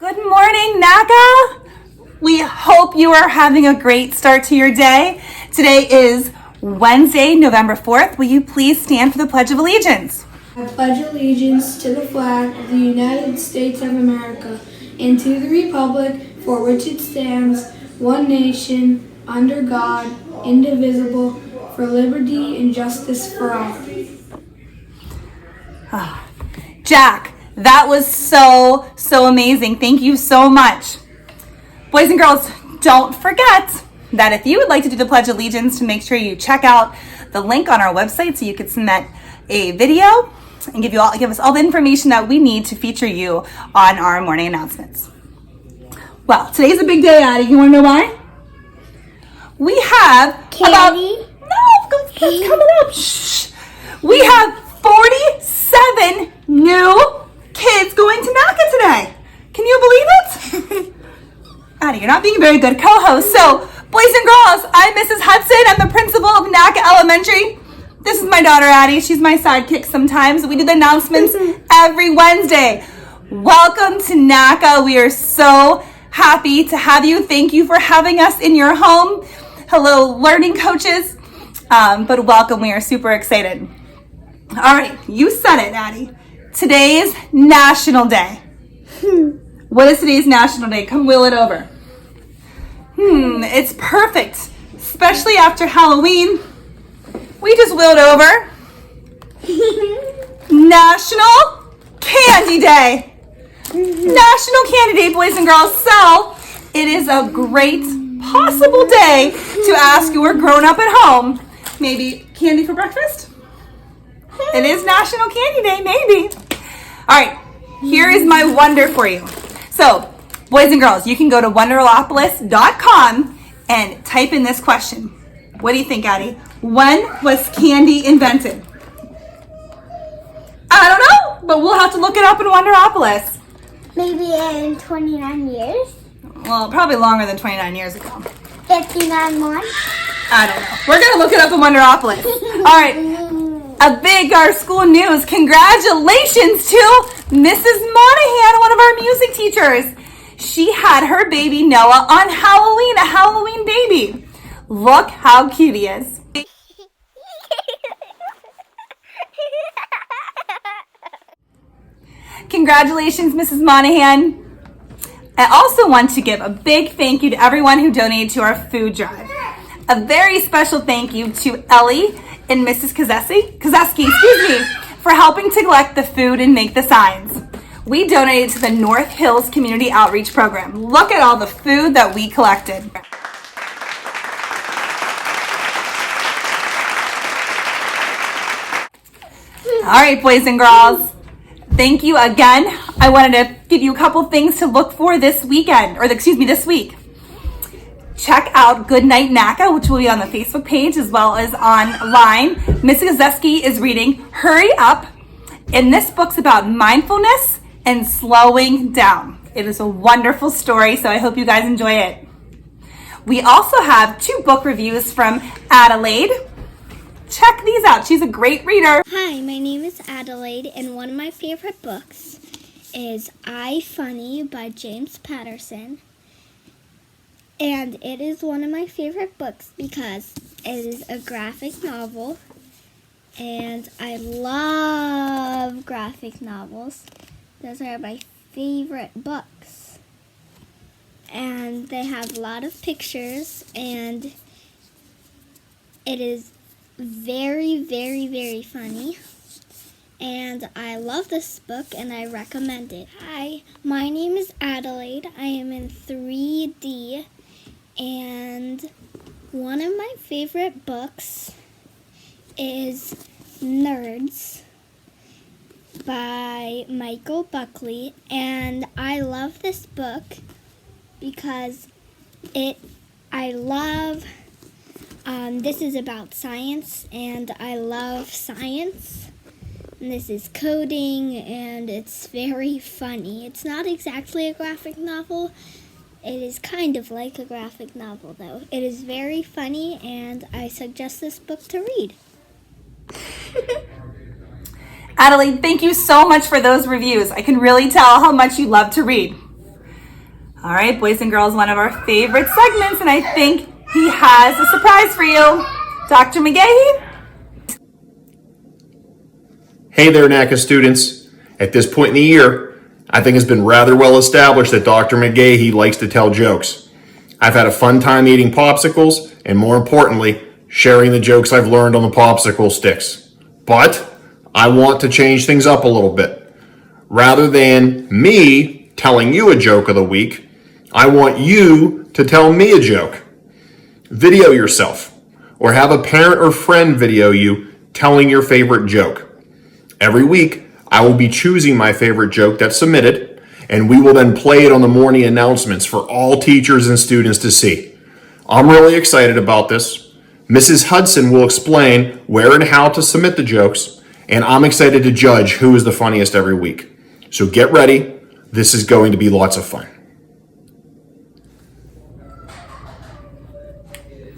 Good morning, NACA. We hope you are having a great start to your day. Today is Wednesday, November 4th. Will you please stand for the Pledge of Allegiance? I pledge allegiance to the flag of the United States of America and to the republic for which it stands, one nation, under God, indivisible, for liberty and justice for all. Jack, that was so amazing. Thank you so much. Boys and girls, don't forget that if you would like to do the Pledge of Allegiance, to make sure you check out the link on our website so you can submit a video and give us all the information that we need to feature you on our morning announcements. Well, today's a big day, Addie. You want to know why? We have Candy? that's coming up. Shh. We have 47 new kids going to NACA today. Can you believe it? Addie, you're not being a very good co-host. So, boys and girls, I'm Mrs. Hudson. I'm the principal of NACA Elementary. This is my daughter, Addie. She's my sidekick sometimes. We do the announcements every Wednesday. Welcome to NACA. We are so happy to have you. Thank you for having us in your home. Hello, learning coaches. But welcome. We are super excited. All right, you said it, Addie. Today is National Day. What is today's National Day? Come wheel it over. It's perfect, especially after Halloween. We just wheeled over. National Candy Day. National Candy Day, boys and girls. So it is a great possible day to ask your grown-up at home, maybe candy for breakfast? It is National Candy Day, maybe. All right, here is my wonder for you. So, boys and girls, you can go to Wonderlopolis.com and type in this question. What do you think, Addie? When was candy invented? I don't know, but we'll have to look it up in Wonderopolis. Maybe in 29 years? Well, probably longer than 29 years ago. 59 months? I don't know. We're going to look it up in Wonderopolis. All right. A big our school news. Congratulations to Mrs. Monahan, one of our music teachers. She had her baby Noah on Halloween, a Halloween baby. Look how cute he is. Congratulations, Mrs. Monahan. I also want to give a big thank you to everyone who donated to our food drive. A very special thank you to Ellie and Mrs. Kozeski, for helping to collect the food and make the signs. We donated to the North Hills Community Outreach Program. Look at all the food that we collected. All right, boys and girls. Thank you again. I wanted to give you a couple things to look for this weekend, this week. Check out Goodnight NACA, which will be on the Facebook page as well as online. Mrs. Kozeski is reading Hurry Up, and this book's about mindfulness and slowing down. It is a wonderful story, so I hope you guys enjoy it. We also have 2 book reviews from Adelaide. Check these out. She's a great reader. Hi, my name is Adelaide, and one of my favorite books is I Funny by James Patterson. And it is one of my favorite books because it is a graphic novel, and I love graphic novels. Those are my favorite books. And they have a lot of pictures, and it is very, very, very funny. And I love this book, and I recommend it. Hi, my name is Adelaide. I am in 3D. And one of my favorite books is Nerds by Michael Buckley. And I love this book because this is about science, and I love science. And this is coding, and it's very funny. It's not exactly a graphic novel. It is kind of like a graphic novel, though. It is very funny, and I suggest this book to read. Adelaide, thank you so much for those reviews. I can really tell how much you love to read. All right, boys and girls, one of our favorite segments, and I think he has a surprise for you. Dr. McGahee? Hey there, NACA students. At this point in the year, I think it's been rather well established that Dr. McGahee likes to tell jokes. I've had a fun time eating popsicles, and more importantly, sharing the jokes I've learned on the popsicle sticks. But I want to change things up a little bit. Rather than me telling you a joke of the week, I want you to tell me a joke. Video yourself, or have a parent or friend video you telling your favorite joke. Every week, I will be choosing my favorite joke that's submitted, and we will then play it on the morning announcements for all teachers and students to see. I'm really excited about this. Mrs. Hudson will explain where and how to submit the jokes, and I'm excited to judge who is the funniest every week. So get ready. This is going to be lots of fun.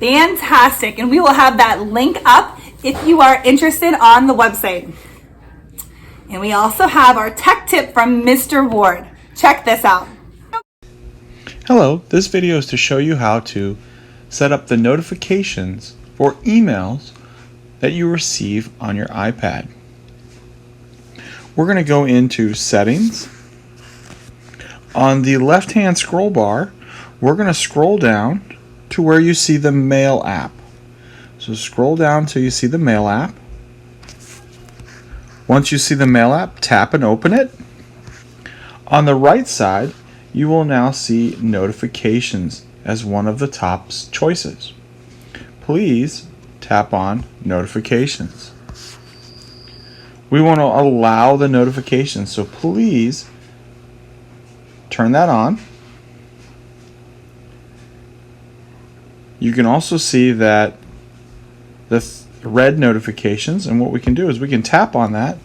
Fantastic, and we will have that link up if you are interested on the website. And we also have our tech tip from Mr. Ward. Check this out. Hello, this video is to show you how to set up the notifications for emails that you receive on your iPad. We're going to go into Settings. On the left-hand scroll bar, we're going to scroll down to where you see the Mail app. So scroll down till you see the Mail app. Once you see the Mail app, tap and open it. On the right side, you will now see Notifications as one of the top choices. Please tap on Notifications. We want to allow the notifications, so please turn that on. You can also see that the red notifications, and what we can do is we can tap on that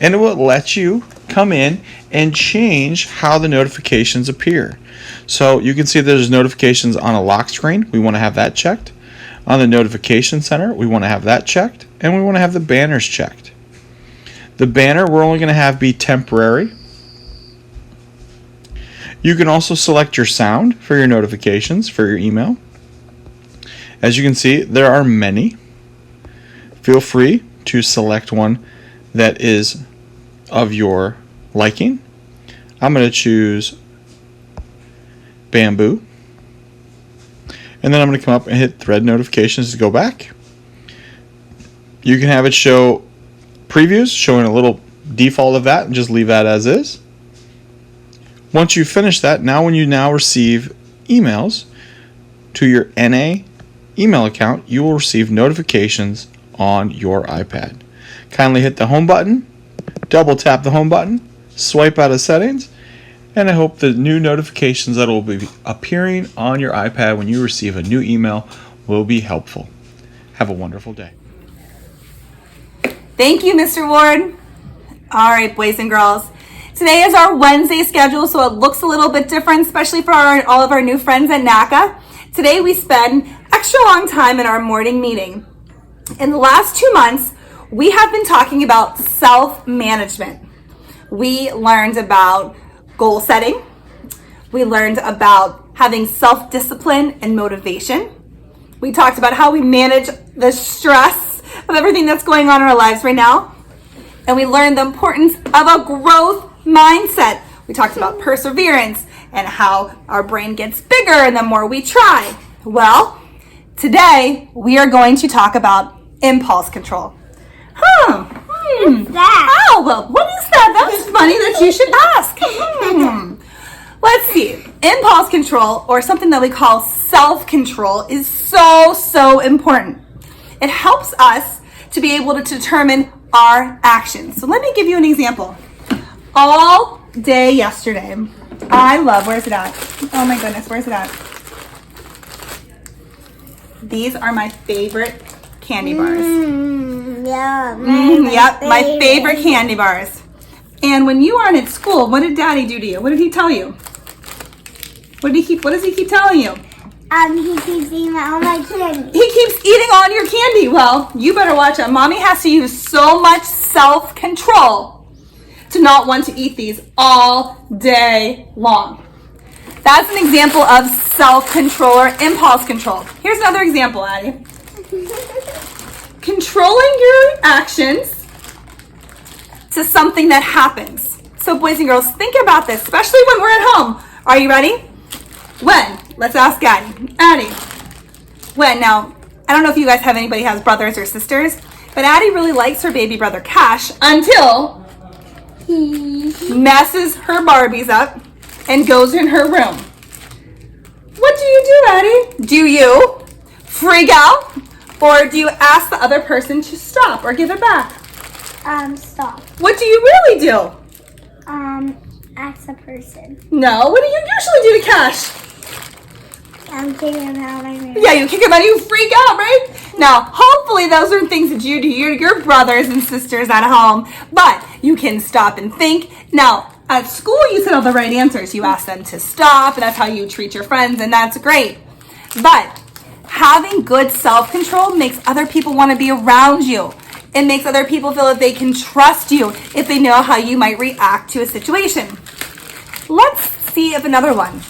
and it will let you come in and change how the notifications appear. So you can see there's notifications on a lock screen. We want to have that checked. On the notification center, we want to have that checked, and we want to have the banners checked. The banner we're only going to have be temporary. You can also select your sound for your notifications for your email. As you can see, there are many. Feel free to select one that is of your liking. I'm going to choose Bamboo. And then I'm going to come up and hit Thread Notifications to go back. You can have it show previews, showing a little default of that, and just leave that as is. Once you finish that, now when you now receive emails to your NA email account, you will receive notifications on your iPad. Kindly hit the home button, double tap the home button, swipe out of settings, and I hope the new notifications that will be appearing on your iPad when you receive a new email will be helpful. Have a wonderful day. Thank you, Mr. Ward. All right, boys and girls. Today is our Wednesday schedule, so it looks a little bit different, especially for all of our new friends at NACA. Today we spend extra long time in our morning meeting. In the last 2 months, we have been talking about self-management. We learned about goal setting. We learned about having self-discipline and motivation. We talked about how we manage the stress of everything that's going on in our lives right now. And we learned the importance of a growth mindset. We talked about perseverance and how our brain gets bigger and the more we try. Well, today we are going to talk about impulse control. What's that? Oh, well, what is that? That's funny that you should ask. Let's see. Impulse control, or something that we call self-control, is so important. It helps us to be able to determine our actions. So let me give you an example. All day yesterday, where's it at? Oh my goodness, where's it at? These are my favorite candy bars. Yep, my favorite candy bars. And when you aren't at school, what did Daddy do to you? What did he tell you? What does he keep telling you? He keeps eating all my candy. He keeps eating all your candy. Well, you better watch out. Mommy has to use so much self-control to not want to eat these all day long. That's an example of self-control or impulse control. Here's another example, Addie. Controlling your actions to something that happens. So boys and girls, think about this, especially when we're at home. Are you ready? When? Let's ask Addie. Addie, when? Now, I don't know if you guys have anybody who has brothers or sisters, but Addie really likes her baby brother Cash until he messes her Barbies up and goes in her room. What do you do, Addie? Do you freak out, or do you ask the other person to stop or give it back? Stop. What do you really do? Ask the person. No, what do you usually do to Cash? I'm kicking him out of my room. Yeah, you kick him out, you freak out, right? Now, hopefully those are things that you do to your brothers and sisters at home, but you can stop and think. Now, at school, you said all the right answers. You ask them to stop, and that's how you treat your friends, and that's great. But having good self-control makes other people want to be around you. It makes other people feel that they can trust you if they know how you might react to a situation. Let's see if another one.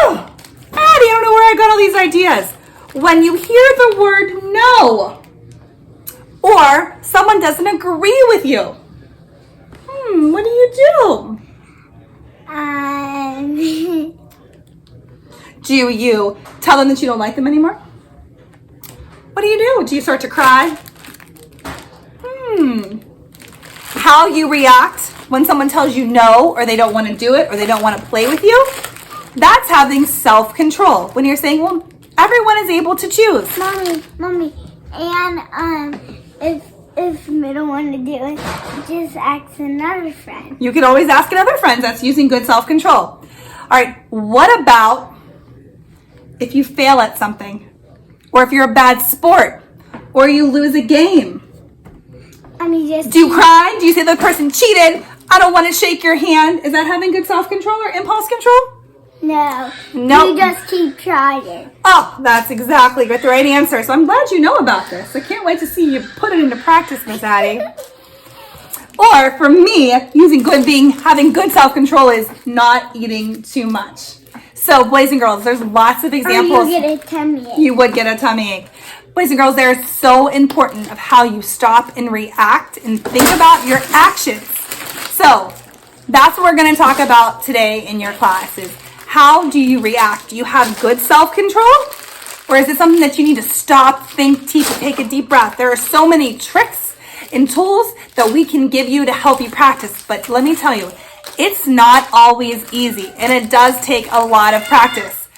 Oh, Addie, I don't know where I got all these ideas. When you hear the word no, or someone doesn't agree with you, what do you do? Do you tell them that you don't like them anymore? What do? Do you start to cry? How you react when someone tells you no, or they don't want to do it, or they don't want to play with you, that's having self-control. When you're saying, well, everyone is able to choose. Mommy, and if we don't want to do it, just ask another friend. You can always ask another friend. That's using good self-control. All right, what about if you fail at something, or if you're a bad sport, or you lose a game? Do you cry? Do you say the person cheated? I don't want to shake your hand. Is that having good self-control or impulse control? No. Nope. You just keep trying. Oh, that's exactly the right answer. So I'm glad you know about this. I can't wait to see you put it into practice, Miss Addie. Or for me, having good self-control is not eating too much. So boys and girls, there's lots of examples. Or you get a tummy ache. You would get a tummy ache. Boys and girls, they're so important of how you stop and react and think about your actions. So that's what we're going to talk about today in your class is how do you react? Do you have good self-control? Or is it something that you need to stop, think, take a deep breath? There are so many tricks and tools that we can give you to help you practice. But let me tell you, it's not always easy, and it does take a lot of practice.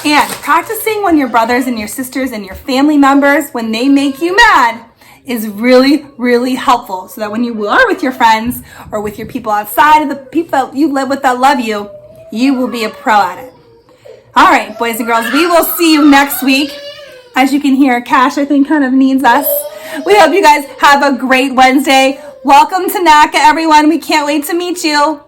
And practicing when your brothers and your sisters and your family members, when they make you mad, is really, really helpful. So that when you are with your friends or with your people outside of the people that you live with that love you, you will be a pro at it. All right, boys and girls, we will see you next week. As you can hear, Cash, I think, kind of needs us. We hope you guys have a great Wednesday. Welcome to NACA, everyone. We can't wait to meet you.